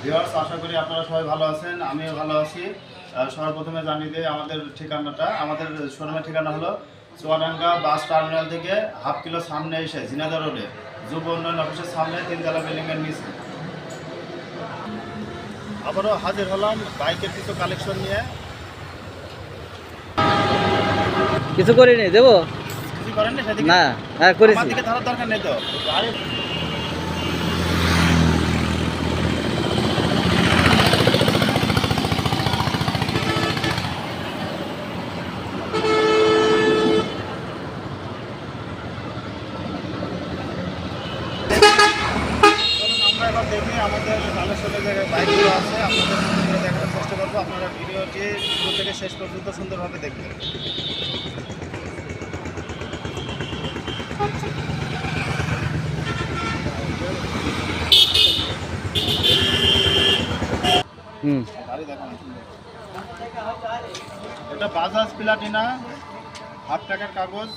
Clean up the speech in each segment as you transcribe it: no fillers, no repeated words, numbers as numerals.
Viewers, আশা করি আপনারা সবাই ভালো আছেন, আমিও ভালো আছি। সর্বপ্রথমে জানিয়ে দিই আমাদের ঠিকানাটা। আমাদের শোরুমের ঠিকানা হলো চুয়াডাঙ্গা বাস টার্মিনাল থেকে হাফ কিলো সামনে এসে ঝিনাইদহ রোডে যুব উন্নয়ন অফিসের সামনে 3 তলা বিল্ডিংয়ের নিচে। আবারও হাজির হলাম বাইকের কিছু কালেকশন নিয়ে। কিছু করিনি দেবো কিছু করেননি সেদিকে? না, হ্যাঁ করেছি। আমার দিকে ধরার দরকার নেই তো। গাড়ি আমরা এবার দেখি আমাদের কালেকশনের জায়গায় বাইকগুলো আছে, আপনাদের সামনে দেখানোর চেষ্টা করবো। আপনারা ভিডিওটি শুরু থেকে শেষ পর্যন্ত সুন্দরভাবে দেখবেন। গাড়ি দেখানো সুন্দর। এটা বাজাজ প্লাটিনা, হাফ টাকার কাগজ,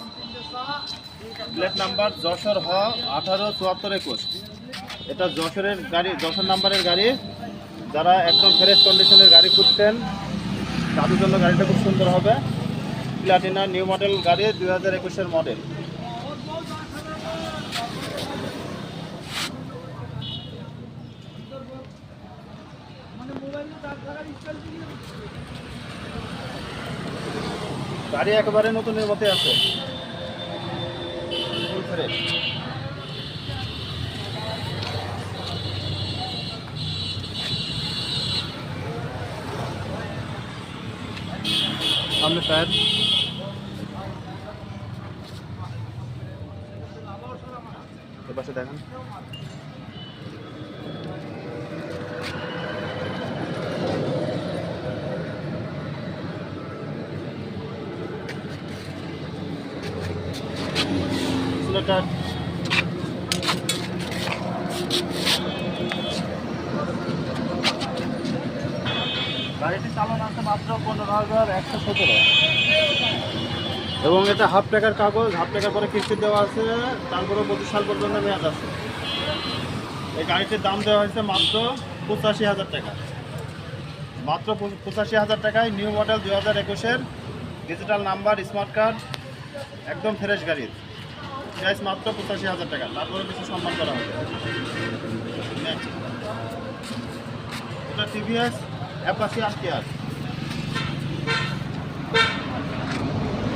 প্লেট নাম্বার যশোর 187421। এটা যশোরের গাড়ি, যশোর নাম্বারের গাড়ি। যারা একদম ফ্রেশ কন্ডিশনের গাড়ি খুঁজছেন তাদের জন্য গাড়িটা খুব সুন্দর হবে। প্লাটিনা নিউ মডেল গাড়ি, 2021-এর মডেল। গাড়ি একেবারে নতুনের মতো আছে, ফুল ফ্রেশ। সামনে টায়ার, এপাশে দেখেন। টায়ার গাড়িটি চালানো আছে মাত্র 15,117 এবং এটা হাফ টাকার কাগজ। হাফ টাকার পরে কিস্তি দেওয়া আছে, তারপরে 25 সাল পর্যন্ত মেয়াদ আছে। এই গাড়িটির দাম দেওয়া হয়েছে মাত্র 85,000 টাকা। মাত্র 85,000 টাকায় নিউ মডেল 2021-এর ডিজিটাল নাম্বার, স্মার্ট কার্ড, একদম ফ্রেশ গাড়ি। প্রাইস মাত্র 85,000 টাকা, তারপরে কিছু সম্মান করা হবে। এটা TVS Apache RTR,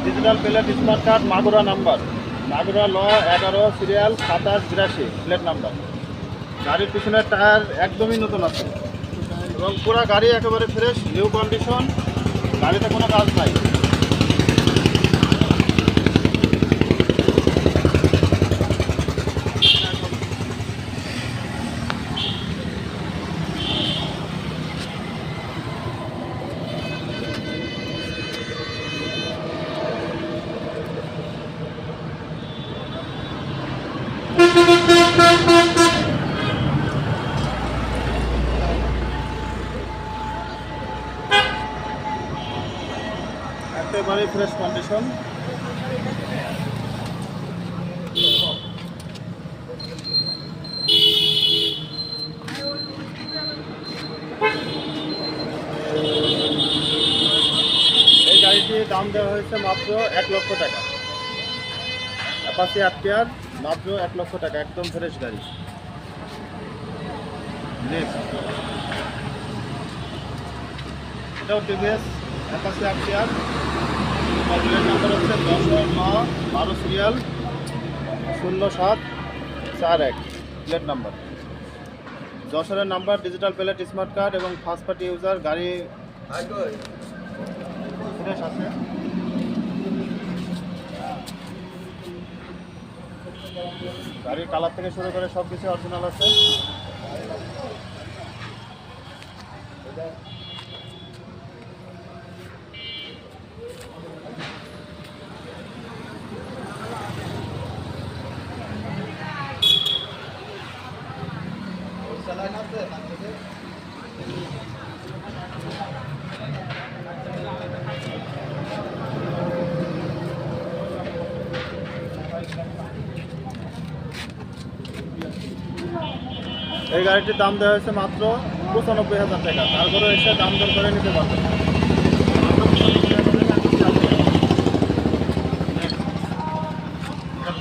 digital plate, smart card, Magura number, Magura ল 11 সিরিয়াল 2782 প্লেট নাম্বার। গাড়ির পিছনের টায়ার একদমই নতুন আছে এবং পুরো গাড়ি একেবারে ফ্রেশ, নিউ কন্ডিশন। গাড়িতে কোনো কাজ নাই। একেবারে ফ্রেশ কন্ডিশন। এই গাড়িটির দাম দেওয়া হয়েছে মাত্র 1 লক্ষ টাকা। অ্যাপাচি RTR মাত্র 1 লক্ষ টাকা, একদম ফ্রেশ গাড়ি। এটাও টিভিএস অ্যাপাচি RTR, মডেলের নাম্বার হচ্ছে 10-9-12 সিরিয়াল 0741 প্লেট নাম্বার। যশোরের number, digital plate, smart card এবং ফার্স্ট পার্টি ইউজার। গাড়ি ফ্রেশ আছে। গাড়ির কালার থেকে শুরু করে সব কিছু অরিজিনাল আছে। এই গাড়িটির দাম দেওয়া হয়েছে মাত্র 95,000 টাকা, তারপরে এসে দাম দর করে নিতে পারবেন।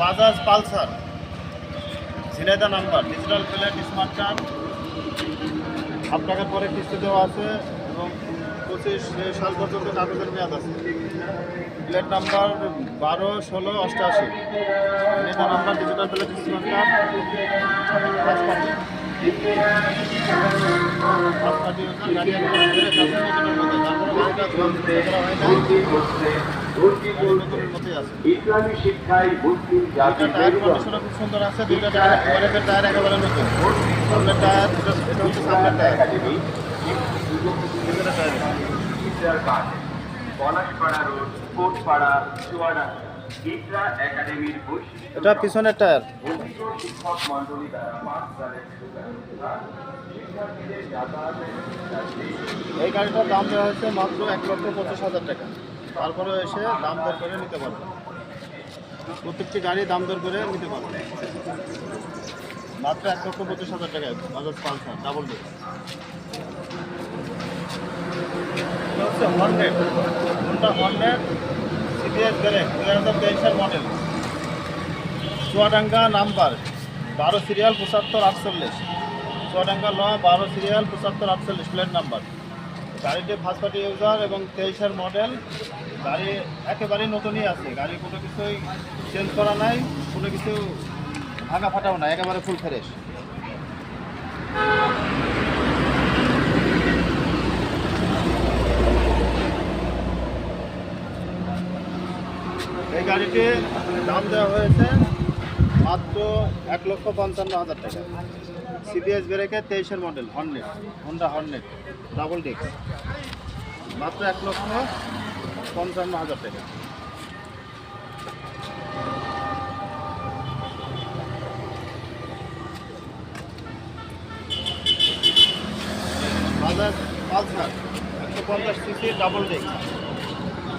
Bajaj Pulsar Jhenaidah number, digital plate, smart card, half টাকার পরে কিস্তি দেওয়া আছে এবং 25 সাল পর্যন্ত কাগজের মেয়াদ আছে। Plate number 12, 16, 88, Jhenaidah number, digital plate, smart card, passport. ইসলামী শিক্ষায় মুসলিম জাতির খুব সুন্দর আছে। দুইটা টায়ার একেবারে নতুন। সামনের টায়ার, এটা হচ্ছে সামনের tyre. Academy Palashpara road, Kotpara, Chuadanga. Iqra একাডেমির বৈশিষ্ট্য এটা পিছনের টায়ার। শিক্ষক মন্ডলী দ্বারা মাস্টারের সুব্যবস্থা, শিক্ষার্থীদের যাতায়াতের এই গাড়িটার দাম দেওয়া হয়েছে মাত্র 1,25,000 টাকা, তারপরে এসে দাম দর করে নিতে পারবেন। প্রত্যেকটি গাড়ি দাম দর করে নিতে পারবেন মাত্র 1,25,000 টাকায়। Bajaj Pulsar double door. এটা হচ্ছে Hornet, Honda Hornet CBS brake, 2023-এর model, Chuadanga number, 12 serial 7548, Chuadanga 12 serial 7548 plate number. গাড়িটি ফার্স্ট পার্টি ইউজার এবং 23-এর মডেল। গাড়ি একেবারেই নতুনই আছে, গাড়ি কোনো কিছুই চেঞ্জ করা নাই, কোনো কিছু ভাঙা ফাটাও না, একেবারে ফুল ফ্রেশ। এই গাড়িটির দাম দেওয়া হয়েছে মাত্র 1,55,000 টাকা। সিবিএস ব্রেকে 23-এর model, Hornet, Honda Hornet double disc, মাত্র 1,55,000 টাকা। Bajaj Pulsar 150 CC double disc,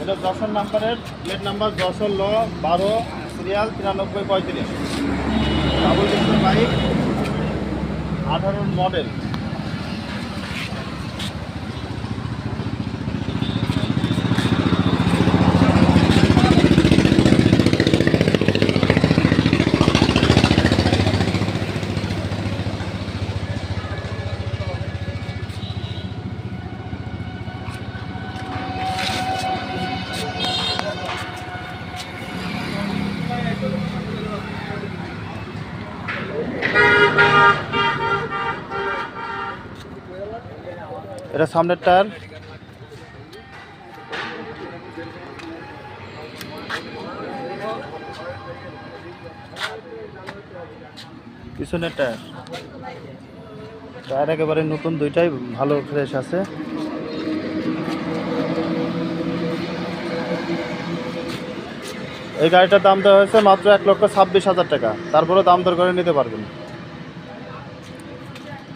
এটা 10 নাম্বারের, প্লেট নাম্বার 10-12 সিরিয়াল 9335, ডাবল ডিস্কের বাইক, 18 মডেল। এটা সামনের টায়ার, পিছনের টায়ার। টায়ার একেবারে নতুন, দুইটাই ভালো ফ্রেশ আছে। এই গাড়িটার দাম দেওয়া হয়েছে মাত্র 1,26,000 টাকা, তারপরে দাম দর করে নিতে পারবেন।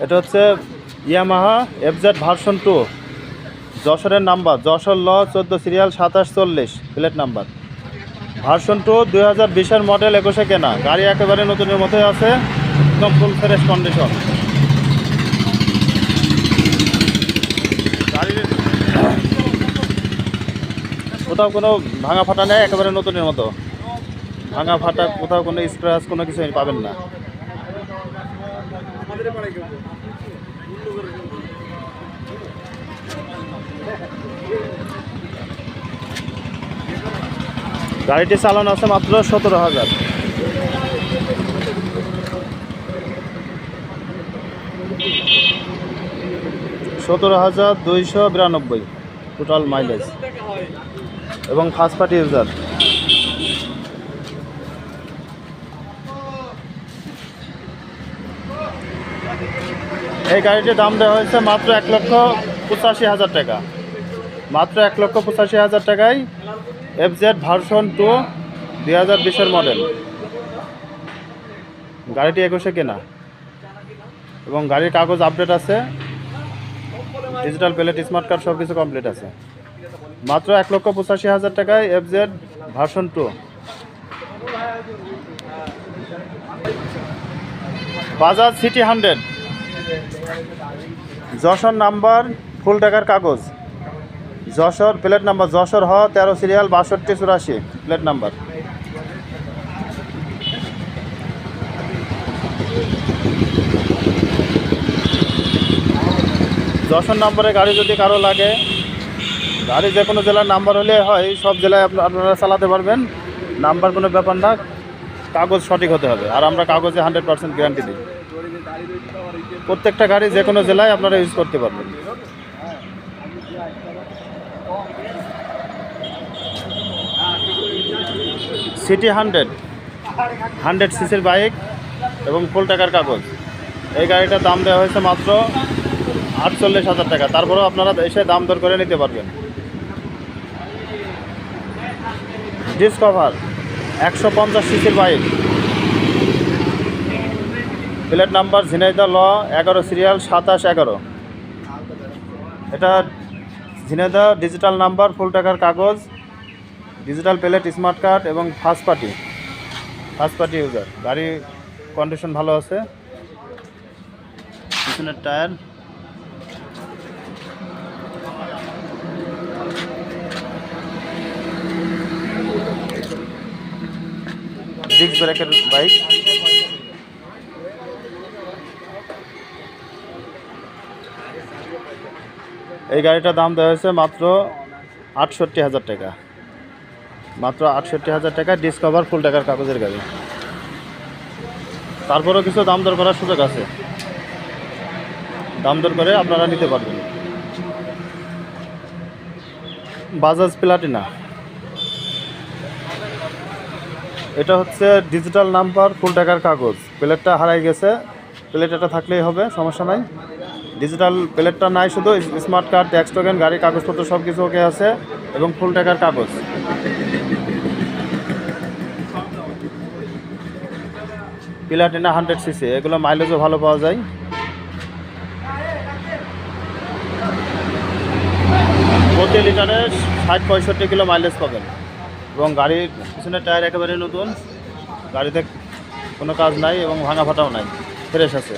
এটা হচ্ছে ইয়ামাহা FZ ভার্সন 2, যশোরের number, Jessore 14 serial 2740 plate number, version 2, 2020-এর মডেল, 21-এ কেনা। গাড়ি একেবারে নতুনের মতোই আছে, একদম ফুল ফ্রেশ কন্ডিশন। গাড়ির কোথাও কোনো ভাঙা ফাটা নেই, একেবারে নতুনের মতো। ভাঙা ফাটা কোথাও কোনো স্ক্র্যাচ কোনো কিছু পাবেন না। গাড়িটি চালানো আছে মাত্র 17,000। $17,292 টোটাল মাইলেজ এবং ফার্স্ট পার্টি ইউজার। এই গাড়িটির দাম দেওয়া হয়েছে মাত্র 1,85,000 টাকা, মাত্র 1,85,000 টাকায় FZ ভার্সন 2, 2020-এর মডেল। গাড়িটি 21-এ কেনা এবং গাড়ির কাগজ আপডেট আছে, ডিজিটাল প্লেট, স্মার্ট কার্ড সব কিছু কমপ্লিট আছে। মাত্র 1,85,000 টাকায় FZ version 2। Bajaj city 100 Jessore number full টাকার কাগজ, যশোর প্লেট নাম্বার যশোর হ 13 সিরিয়াল 6284 প্লেট নাম্বার। যশোর নাম্বারে গাড়ি যদি কারো লাগে, গাড়ি যে কোনো জেলার নাম্বার হলে হয়, সব জেলায় আপনারা চালাতে পারবেন, নাম্বার কোনো ব্যাপার না, কাগজ সঠিক হতে হবে। আর আমরা কাগজে 100% গ্যারান্টি দিই। প্রত্যেকটা গাড়ি যে কোনো জেলায় আপনারা ইউজ করতে পারবেন। সিটি 100 সিসির বাইক এবং ফুল টাকার কাগজ। এই গাড়িটার দাম দেওয়া হয়েছে মাত্র 48,000 টাকা। তারপরেও আপনারা এসে দাম দর করে নিতে পারবেন। ডিসকভার 150 সিসির বাইক, প্লেট নাম্বার ঝিনাইদহ ল 11 সিরিয়াল 2711। এটা ঝিনাইদহ ডিজিটাল নাম্বার, ফুল টাকার কাগজ, ডিজিটাল প্লেট, স্মার্ট কার্ড এবং ফার্স্ট পার্টি ইউজার। গাড়ির কন্ডিশন ভালো আছে। পিছনের টায়ার, ডিস্ক ব্রেকের বাইক। এই গাড়িটার দাম দেওয়া হয়েছে মাত্র 68,000 টাকা, মাত্র 68,000 টাকা। ডিসকভার ফুল টাকার কাগজের গাড়ি। তারপরেও কিছু দাম দর করার সুযোগ আছে, দাম দর করে আপনারা নিতে পারবেন। বাজাজ প্লাটিনা, এটা হচ্ছে ডিজিটাল নাম্বার, ফুল টাকার কাগজ। প্লেটটা হারাই গেছে, প্লেট এটা থাকলেই হবে, সমস্যা নাই। ডিজিটাল প্লেটটা নাই, শুধু স্মার্ট কার্ড, ট্যাক্স টোকেন, গাড়ির কাগজপত্র সব কিছু ওকে আছে এবং ফুল টাকার কাগজ। প্লাটিনা 100 সিসি, এগুলো মাইলেজও ভালো পাওয়া যায়। প্রতি লিটারে 60-65 কিলো মাইলেজ পাবেন এবং গাড়ির পিছনের টায়ার একেবারে নতুন, গাড়িতে কোনো কাজ নাই এবং ভাঙা ফাটাও নাই, ফ্রেশ আছে।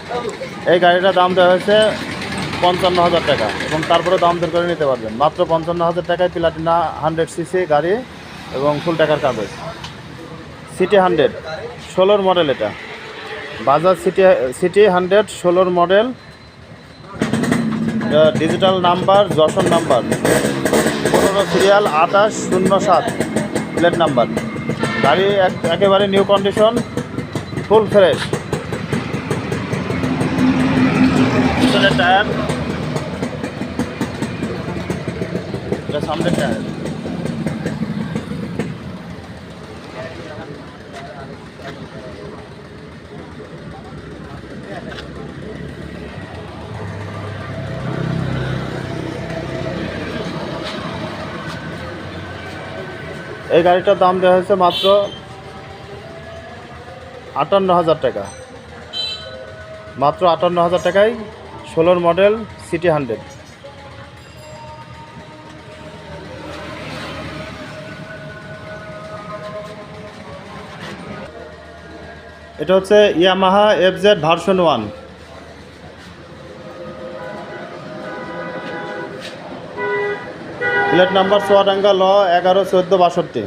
এই গাড়িটার দাম দেওয়া হয়েছে 55,000 টাকা এবং তারপরে দাম দর করে নিতে পারবেন মাত্র 55,000 টাকায়। প্লাটিনা 100 সিসি গাড়ি এবং ফুল টাকার কাগজ। সিটি 100 16 মডেল, এটা Bajaj city 100 16 model, digital number, Jessore number 15 serial 2807 plate number. গাড়ি একেবারে নিউ কন্ডিশন, ফুল ফ্রেশ। পিছনের টায়ার, এটা সামনের টায়ার। এই গাড়িটার দাম দেওয়া হয়েছে মাত্র 58,000 টাকা, মাত্র 58,000 টাকায় 16 মডেল সিটি 100। এটা হচ্ছে Yamaha FZ version 1। Plate number Chuadanga ল 11-14-62।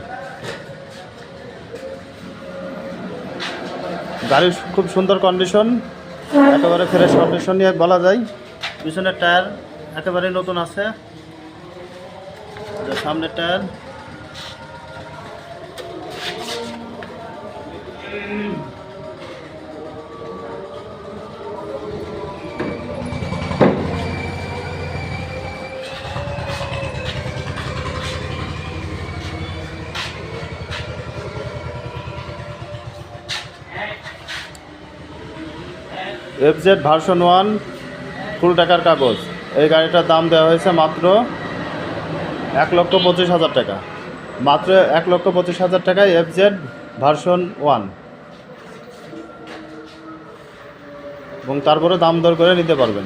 গাড়ির খুব সুন্দর কন্ডিশন, একেবারে ফ্রেশ কন্ডিশন নিয়ে বলা যায়। পিছনের টায়ার একেবারে নতুন আছে, সামনের টায়ার। FZ ভার্সন 1 ফুল টাকার কাগজ। এই গাড়িটার দাম দেওয়া হয়েছে মাত্র 1,25,000 টাকা, মাত্র 1,25,000 টাকায় FZ ভার্সন 1 এবং তারপরে দাম দর করে নিতে পারবেন।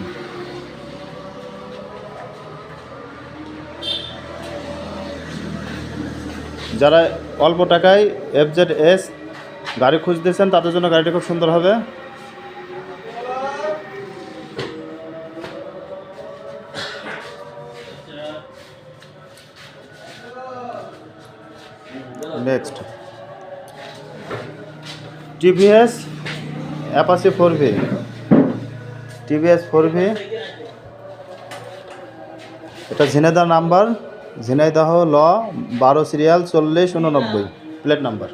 যারা অল্প টাকায় FZS গাড়ি খুঁজতেছেন তাদের জন্য গাড়িটা খুব সুন্দর হবে। Next TVS Apache 4V, TVS 4V, এটা ঝিনাইদহ নাম্বার, ঝিনাইদহ ল 12 সিরিয়াল 4089 প্লেট নাম্বার।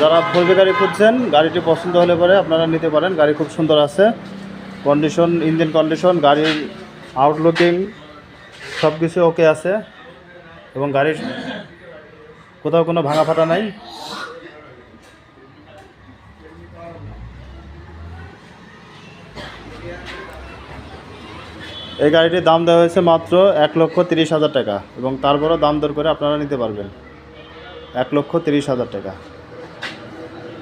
যারা 4V গাড়ি খুঁজছেন, গাড়িটি পছন্দ হলে পরে আপনারা নিতে পারেন। গাড়ি খুব সুন্দর আছে, কন্ডিশন, ইঞ্জিন কন্ডিশন, গাড়ির আউটলুকিং সব কিছু ওকে আছে এবং গাড়ির কোথাও কোনো ভাঙা ফাটা নাই। এই গাড়িটির দাম দেওয়া হয়েছে মাত্র 1,30,000 টাকা এবং তারপরও দাম দর করে আপনারা নিতে পারবেন। 1,30,000 টাকা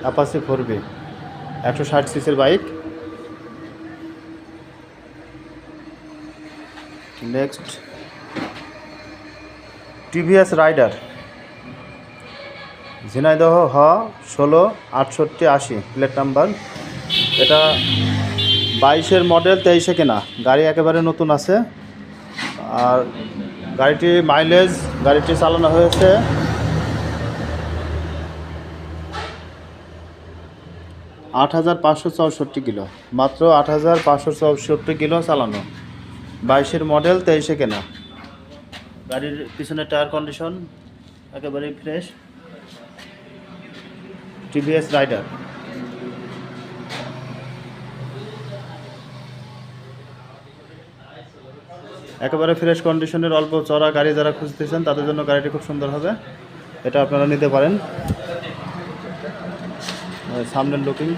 অ্যাপাচি 4V 160 সিসির bike. Next TVS Raider, Jhenaidah হ 166880 প্লেট নাম্বার। এটা 22-এর মডেল, 23-এ কেনা গাড়ি, একেবারে নতুন আছে। আর গাড়িটি মাইলেজ, গাড়িটি চালানো হয়েছে 8,564 কিলো, মাত্র 8,564 কিলো চালানো, 22-এর মডেল, 23-এ কেনা। গাড়ির পিছনের টায়ার কন্ডিশন একেবারেই ফ্রেশ। টিভিএস রাইডার একেবারে ফ্রেশ কন্ডিশনের অল্প চড়া গাড়ি যারা খুঁজতেছেন তাদের জন্য গাড়িটি খুব সুন্দর হবে, এটা আপনারা নিতে পারেন। সামনের লুকিং,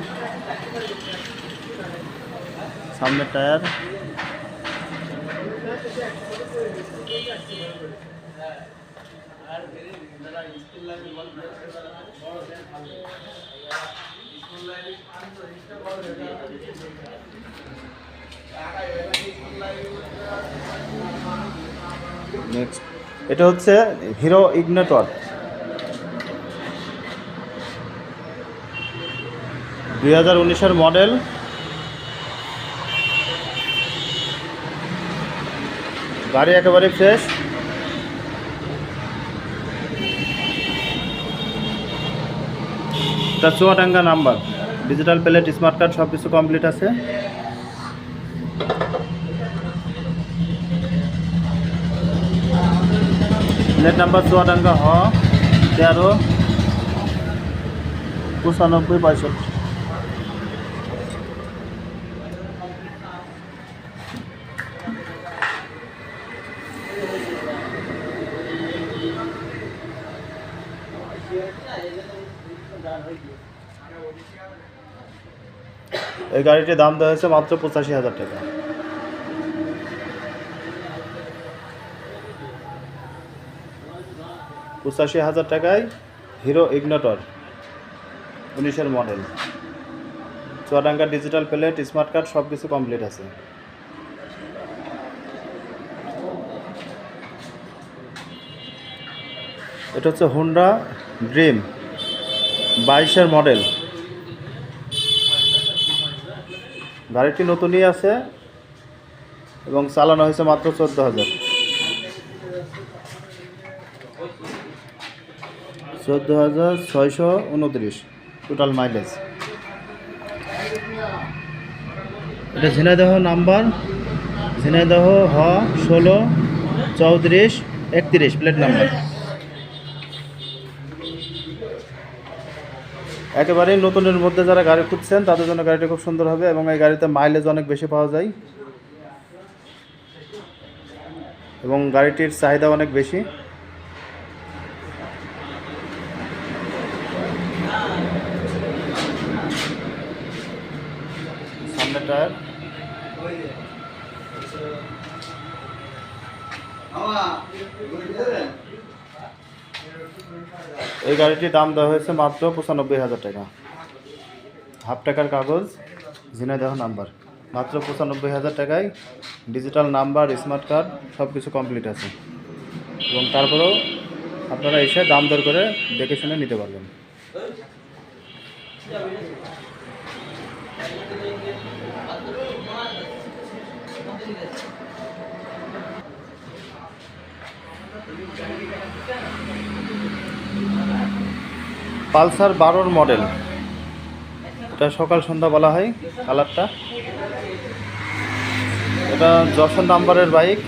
সামনের টায়ার, নেক্সট এটা হচ্ছে হিরো ইগনিটর, 2019-এর মডেল। গাড়ি একেবারে ফ্রেশ। এটা Chuadanga number, digital plate, smart card সব কিছু কমপ্লিট আছে। প্লেট নাম্বার চুয়াডাঙ্গা হ 139565। এই গাড়িটির দাম দেওয়া হয়েছে মাত্র 85,000 টাকা। 85,000 টাকায় হিরো ইগনিটর 19-এর model, Chuadanga, digital plate, smart card সব কিছু কমপ্লিট আছে। এটা হচ্ছে হুন্ডা ড্রিম 22-এর মডেল। গাড়িটি নতুনই আছে এবং চালানো হয়েছে মাত্র 14,000। 14,629 টোটাল মাইলেজ। এটা ঝিনাইদহ নাম্বার, ঝিনাইদহ হ 163431 প্লেট নাম্বার। একেবারেই নতুনের মধ্যে যারা গাড়ি খুঁজছেন তাদের জন্য গাড়িটা খুব সুন্দর হবে এবং এই গাড়িতে মাইলেজ অনেক বেশি পাওয়া যায় এবং গাড়িটির চাহিদা অনেক বেশি। সামনে টায়ার, এই গাড়িটির দাম দেওয়া হয়েছে মাত্র 95,000 টাকা। হাফ টাকার কাগজ, ঝিনাইদহ নাম্বার, মাত্র 95,000 টাকায় ডিজিটাল নাম্বার, স্মার্ট কার্ড সব কিছু কমপ্লিট আছে। এবং তারপরেও আপনারা এসে দাম দর করে দেখে শুনে নিতে পারবেন। পালসার 12 মডেল, এটা সকাল সন্ধ্যা বলা হয় কালারটা। এটা যশোর নাম্বারের বাইক,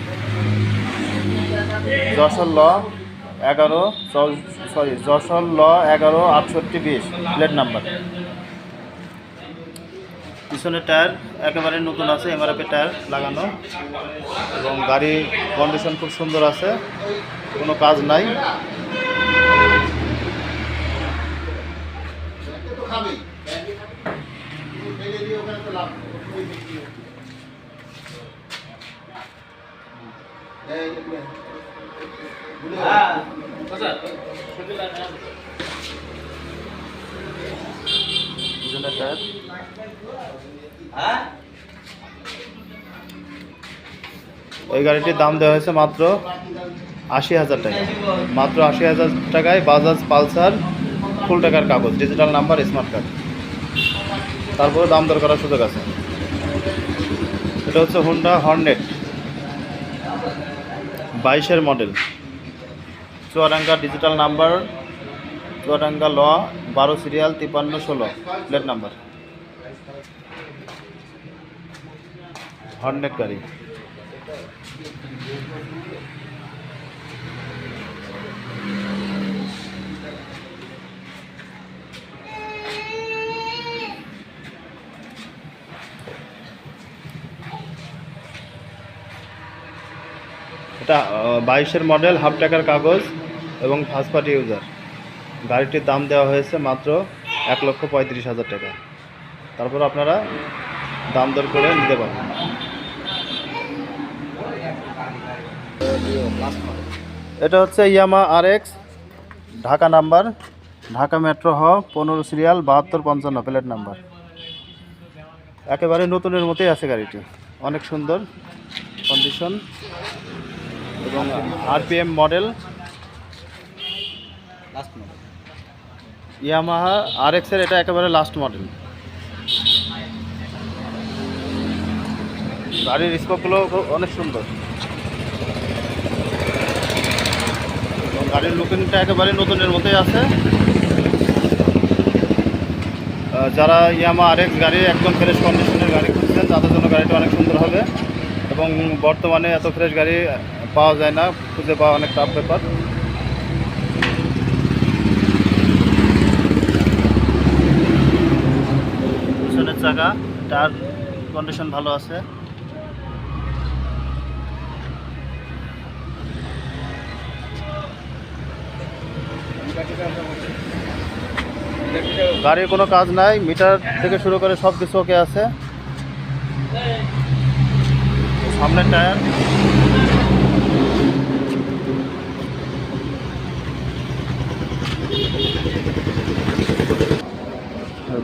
যশোর ল 11/6820 প্লেট নাম্বার। পিছনের টায়ার একেবারে নতুন আছে, এমআরএফ টায়ার লাগানো, এবং গাড়ির কন্ডিশন খুব সুন্দর আছে, কোনো কাজ নাই। পিছনের টায়ার এই গাড়িটির দাম দেওয়া হয়েছে মাত্র 80,000 টাকা। মাত্র 80,000 টাকায় বাজাজ পালসার, ফুল টাকার কাগজ, ডিজিটাল নাম্বার, স্মার্ট কার্ড। তারপরে দাম দর করার সুযোগ আছে। এটা হচ্ছে হোন্ডা হর্নেট 22-এর model, Chuadanga digital number, Chuadanga ল 12 সিরিয়াল 5316 প্লেট নাম্বার। হর্নেট গাড়ি। এটা 22-এর মডেল, হাফ টাকার কাগজ এবং ফার্স্ট পার্টি ইউজার। গাড়িটির দাম দেওয়া হয়েছে মাত্র 1,35,000 টাকা। তারপর আপনারা দাম দর করে নিতে পারবেন। এটা হচ্ছে ইয়ামা RX, Dhaka number, Dhaka metro হ 15 সিরিয়াল 7255 প্লেট নাম্বার। একেবারে নতুনের মতোই আছে গাড়িটি, অনেক সুন্দর কন্ডিশন এবং RPM মডেল। ইয়ামাহা RX এর এটা একেবারে লাস্ট মডেল। গাড়ির স্পোকগুলো অনেক সুন্দর, গাড়ির লুকিংটা একেবারে নতুনের মতোই আছে। যারা ইয়ামা RX গাড়ি একদম ফ্রেশ কন্ডিশনের গাড়ি খুঁজছেন তাদের জন্য গাড়িটা অনেক সুন্দর হবে, এবং বর্তমানে এত ফ্রেশ গাড়ি পাওয়া যায় না, খুঁজে পাওয়া অনেক টাফ ব্যাপার। পিছনের চাকা, টায়ার কন্ডিশন ভালো আছে। গাড়ির কোনো কাজ নাই, মিটার থেকে শুরু করে সব কিছু ওকে আছে। সামনের টায়ার,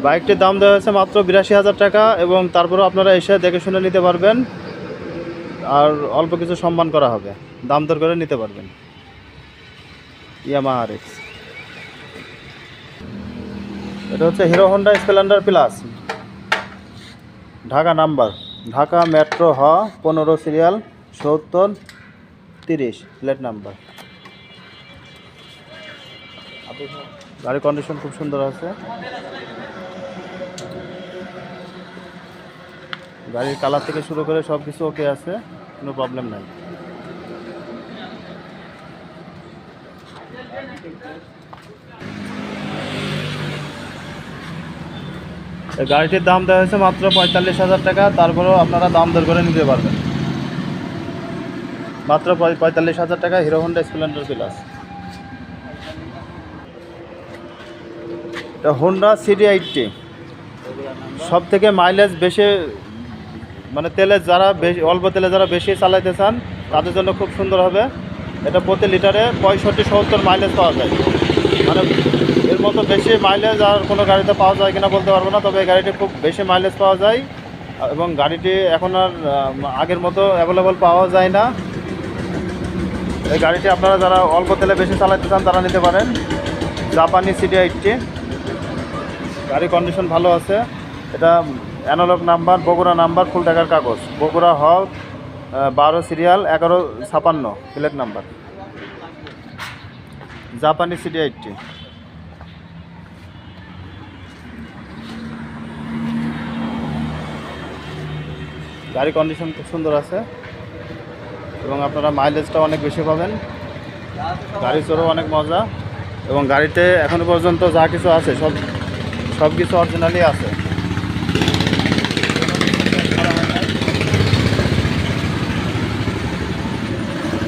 বাইকটির দাম দেওয়া হয়েছে মাত্র 82,000 টাকা, এবং তারপরেও আপনারা এসে দেখে শুনে নিতে পারবেন, আর অল্প কিছু সম্মান করা হবে, দাম দর করে নিতে পারবেন। ইয়ামা RX। এটা হচ্ছে hero Honda Splendor plus, Dhaka number, Dhaka metro হ 15 সিরিয়াল 7030 প্লেট নাম্বার। গাড়ির কন্ডিশন খুব সুন্দর আছে, গাড়ির কালার থেকে শুরু করে সব কিছু ওকে আছে, কোনো প্রবলেম নাই। এই গাড়িটির দাম দেওয়া হয়েছে মাত্র 45,000 টাকা। তারপরেও আপনারা দাম দর করে নিতে পারবেন, মাত্র 45,000 টাকা হিরো হোন্ডা স্প্লেন্ডার প্লাস। এটা হোন্ডা CD80, সব থেকে মাইলেজ বেশি মানে তেলে যারা বেশি অল্প তেলে যারা বেশি চালাইতে চান তাদের জন্য খুব সুন্দর হবে। এটা প্রতি লিটারে 65-70 মাইলেজ পাওয়া যায়। মানে এর মতো বেশি মাইলেজ আর কোনো গাড়িতে পাওয়া যায় কিনা বলতে পারবো না, তবে এই গাড়িটি খুব বেশি মাইলেজ পাওয়া যায় এবং গাড়িটি এখন আর আগের মতো অ্যাভেলেবল পাওয়া যায় না। এই গাড়িটি আপনারা যারা অল্প তেলে বেশি চালাতে চান তারা নিতে পারেন। জাপানি CD80, গাড়ি কন্ডিশন ভালো আছে। এটা analogue number, Bogura number, full টাকার কাগজ, বগুড়া হল 12 সিরিয়াল 1156 প্লেট নাম্বার, জাপানি CD80। গাড়ি কন্ডিশন খুব সুন্দর আছে এবং আপনারা মাইলেজটা অনেক বেশি পাবেন। গাড়ি চড়েও অনেক মজা এবং গাড়িতে এখনো পর্যন্ত যা কিছু আছে সব কিছু অরিজিনালি আছে।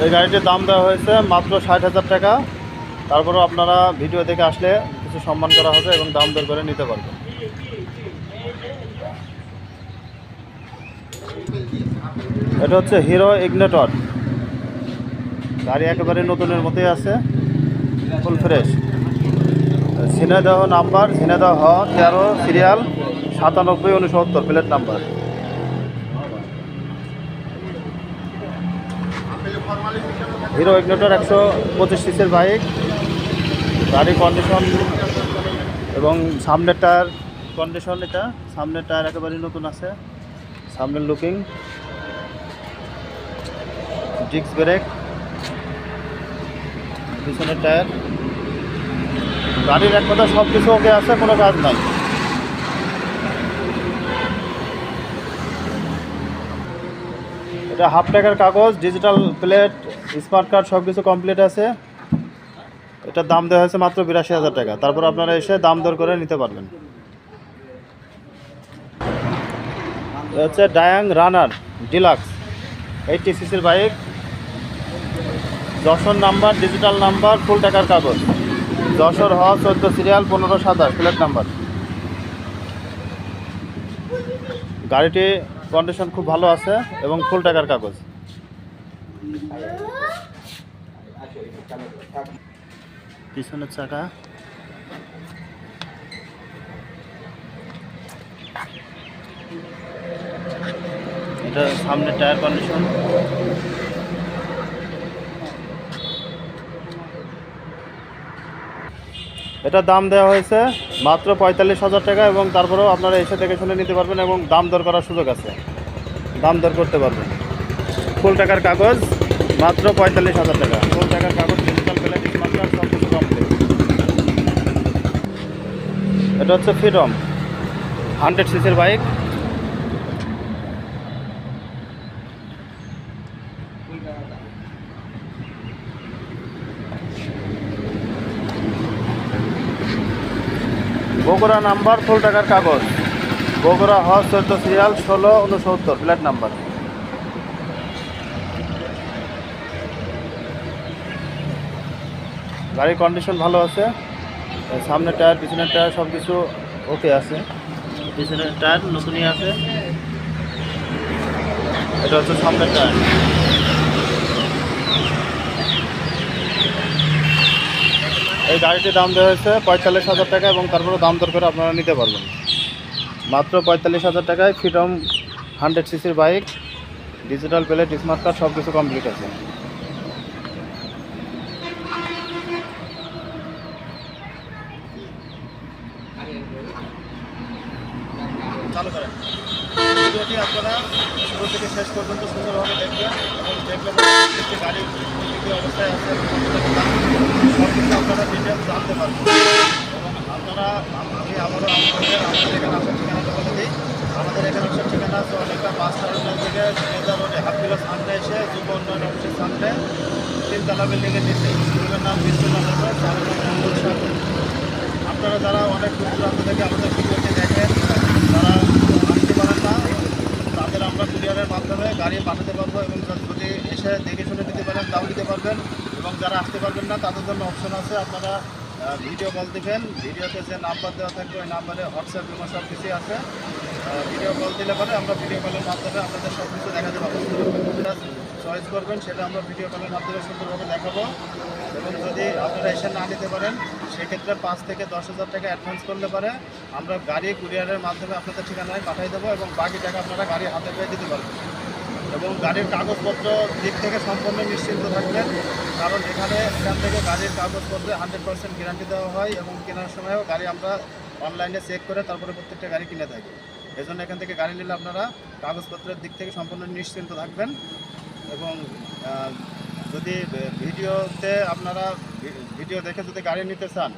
এই গাড়িটির দাম দেওয়া হয়েছে মাত্র 60,000 টাকা। তারপরেও আপনারা ভিডিও দেখে আসলে কিছু সম্মান করা হবে এবং দাম দর করে নিতে পারবেন। এটা হচ্ছে হিরো ইগনিটর, গাড়ি একেবারে নতুনের মতোই আছে, full fresh. Jhenaidah number, Jhenaidah 13 serial 9769 plate number. Hero ignitor 125 সিসির বাইক। গাড়ি কন্ডিশন এবং সামনের টায়ার কন্ডিশন, এটা সামনের টায়ার একেবারে নতুন আছে, সামনের লুকিং, ডিস্ক ব্রেক, পিছনের টায়ার, গাড়ির এক কথা সব কিছু ওকে আছে, কোনো কাজ নাই। এটা হাফ টাকার কাগজ, ডিজিটাল প্লেট, স্মার্ট কার্ড সব কিছু কমপ্লিট আছে। এটার দাম দেওয়া হয়েছে মাত্র 82,000 টাকা। তারপর আপনারা এসে দাম দর করে নিতে পারবেন। এটা হচ্ছে ডায়াং রানার ডিলাক্স 80 সিসির bike, Jessore number, digital number, full টাকার কাগজ, যশোর হ 14 সিরিয়াল 1527 প্লেট নাম্বার। গাড়িটি কন্ডিশন খুব ভালো আছে এবং ফুল টাকার কাগজ। পিছনের চাকা, এটা সামনের টায়ার কন্ডিশন। এটার দাম দেওয়া হয়েছে মাত্র 45,000 টাকা এবং তারপরেও আপনারা এসে দেখে শুনে নিতে পারবেন এবং দাম দর করার সুযোগ আছে, দাম দর করতে পারবেন। ফুল টাকার কাগজ, মাত্র 45,000 টাকা। ফুল টাকার কাগজ, ডিজিটাল প্লেট, স্মার্ট কার্ড সব কিছু কমপ্লিট। এটা হচ্ছে ফ্রিডম 100 সিসির বাইক। বগুড়া নাম্বার, ফুল টাকার কাগজ, বগুড়া হ 14 সিরিয়াল 1669 প্লেট নাম্বার। গাড়ির কন্ডিশন ভালো আছে, সামনের টায়ার, পিছনের টায়ার সব কিছু ওকে আছে। পিছনের টায়ার নতুনই আছে। এটা হচ্ছে সামনের টায়ার। এই গাড়িটির দাম দেওয়া হয়েছে 45,000 টাকা এবং তারপরে দাম দর করে আপনারা নিতে পারবেন। মাত্র 45,000 টাকায় ফ্রিডম 100 সিসির bike, digital plate, smart card সব কিছু কমপ্লিট আছে। চালু করেন। ভিডিওটি আপনারা শুরু থেকে শেষ পর্যন্ত সুন্দরভাবে দেখবেন এবং দেখলে প্রত্যেকটি গাড়ির কী অবস্থায় আছে সব কিছু আপনারা ডিটেলস জানতে পারবেন। এবং আপনারা, আমি আবারও আমাদের এখানে আসার ঠিকানাটা বলে দিই। আমাদের এখানে আসার ঠিকানা আছে অনেকটা 5 টার্মিনাল থেকে মেজর রোডে হাফ কিলো সামনে এসে যুব উন্নয়ন অফিসের সামনে 3তলা বিল্ডিংয়ের নিচে, স্কুলের নাম বিশ্বনাথ সাহেব। আপনারা যারা অনেক দূর দূরান্ত থেকে আমাদের ভিডিওটি দেখেন, তারা আসতে পারেন না, তাদের আমরা কুরিয়ারের মাধ্যমে গাড়ি পাঠাতে পারবো এবং যদি এসে দেখে শুনে নিতে পারেন তাও দিতে পারবেন। এবং যারা আসতে পারবেন না তাদের জন্য অপশন আছে, আপনারা ভিডিও কল দিবেন। ভিডিওতে যে নাম্বার দেওয়া থাকবে ওই নাম্বারে হোয়াটসঅ্যাপ ইমো সব কিছুই আছে। ভিডিও কল দিলে পরে আমরা ভিডিও কলের মাধ্যমে আপনাদের সব কিছু দেখাতে পারবো। চয়েস করবেন সেটা আমরা ভিডিও কলের মাধ্যমে সুন্দরভাবে দেখাবো। এবং যদি আপনারা এসে না নিতে পারেন সেক্ষেত্রে 5 থেকে 10,000 টাকা অ্যাডভান্স করলে পারে আমরা গাড়ি কুরিয়ারের মাধ্যমে আপনাদের ঠিকানায় পাঠিয়ে দেবো এবং বাকি টাকা আপনারা গাড়ি হাতে পেয়ে দিতে পারবেন। এবং গাড়ির কাগজপত্র দিক থেকে সম্পূর্ণ নিশ্চিন্ত থাকবেন, কারণ এখান থেকে গাড়ির কাগজপত্রে 100% গ্যারান্টি দেওয়া হয় এবং কেনার সময়ও গাড়ি আমরা অনলাইনে চেক করে তারপরে প্রত্যেকটা গাড়ি কিনে থাকি। এজন্য এখান থেকে গাড়ি নিলে আপনারা কাগজপত্রের দিক থেকে সম্পূর্ণ নিশ্চিন্ত থাকবেন। এবং যদি ভিডিওতে আপনারা ভিডিও দেখে যদি গাড়ি নিতে চান,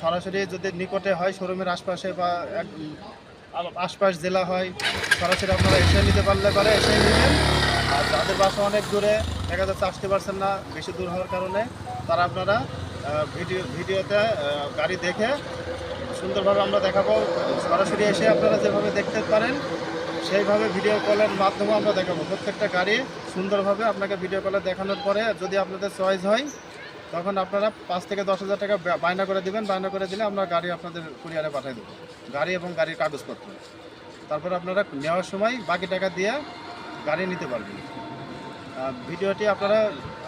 সরাসরি যদি নিকটে হয় শোরুমের আশপাশে বা আশপাশ জেলা হয়, সরাসরি আপনারা এসে নিতে পারলে পারে এসে নেবেন। আর যাদের বাসা অনেক দূরে, দেখা যাচ্ছে আসতে পারছেন না বেশি দূর হওয়ার কারণে, তারা আপনারা ভিডিওতে গাড়ি দেখে সুন্দরভাবে আমরা দেখাবো। সরাসরি এসে আপনারা যেভাবে দেখতে পারেন সেইভাবে ভিডিও কলের মাধ্যমে আমরা দেখাবো। প্রত্যেকটা গাড়ি সুন্দরভাবে আপনাকে ভিডিও কলে দেখানোর পরে যদি আপনাদের চয়েস হয় তখন আপনারা 5 থেকে 10,000 টাকা বায়না করে দিবেন। বায়না করে দিলে আমরা গাড়ি আপনাদের কুরিয়ারে পাঠিয়ে দেবো, গাড়ি এবং গাড়ির কাগজপত্র। তারপর আপনারা নেওয়ার সময় বাকি টাকা দিয়ে গাড়ি নিতে পারবেন। ভিডিওটি আপনারা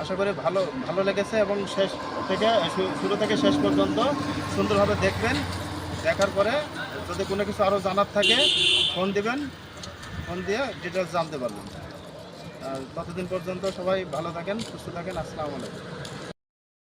আশা করি ভালো লেগেছে এবং শুরু থেকে শেষ পর্যন্ত সুন্দরভাবে দেখবেন। দেখার পরে যদি কোনো কিছু আরও জানার থাকে ফোন দিবেন, ফোন দিয়ে ডিটেলস জানতে পারবেন। ততদিন পর্যন্ত সবাই ভালো থাকেন, সুস্থ থাকেন। আসসালামু আলাইকুম।